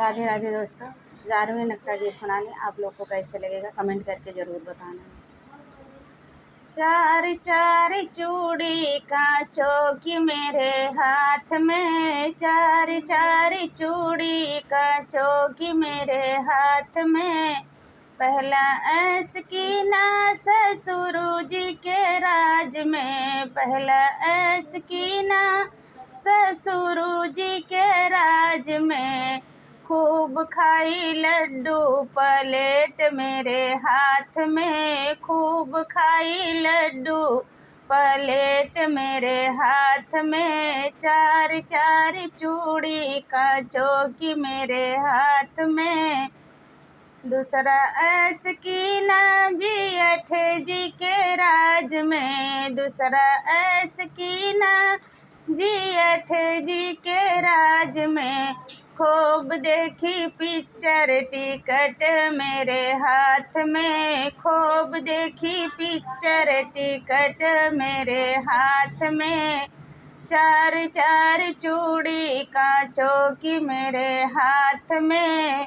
राधे राधे दोस्तों, जा रही हूँ नक्का गीत सुनाने। आप लोग को कैसे लगेगा कमेंट करके ज़रूर बताना। चार चार चूड़ी कांचों की मेरे हाथ में, चार चार चूड़ी कांचों की मेरे हाथ में। पहला ऐस की ना ससुर जी के राज में, पहला ऐस की ना ससुर जी के राज में। खूब खाई लड्डू प्लेट मेरे हाथ में, खूब खाई लड्डू प्लेट मेरे हाथ में। चार चार चूड़ी कांचों की मेरे हाथ में। दूसरा ऐस की ना जेठ जी के राज में, दूसरा ऐस की ना जेठ जी के राज में। खूब देखी पिक्चर टिकट मेरे हाथ में, खूब देखी पिक्चर टिकट मेरे हाथ में। चार चार चूड़ी कांचों की मेरे हाथ में।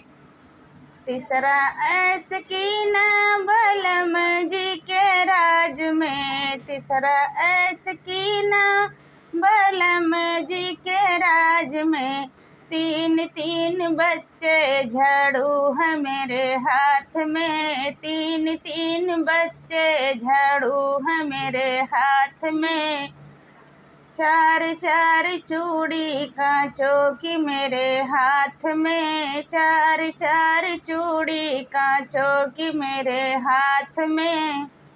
तीसरा ऐस की ना बलम जी के राज में, तीसरा ऐस की ना बलम जी के राज में। तीन तीन बच्चे झाड़ू है मेरे हाथ में, तीन तीन बच्चे झाड़ू है मेरे हाथ में। चार चार चूड़ी कांचों की मेरे हाथ में, चार चार चूड़ी कांचों की मेरे हाथ में।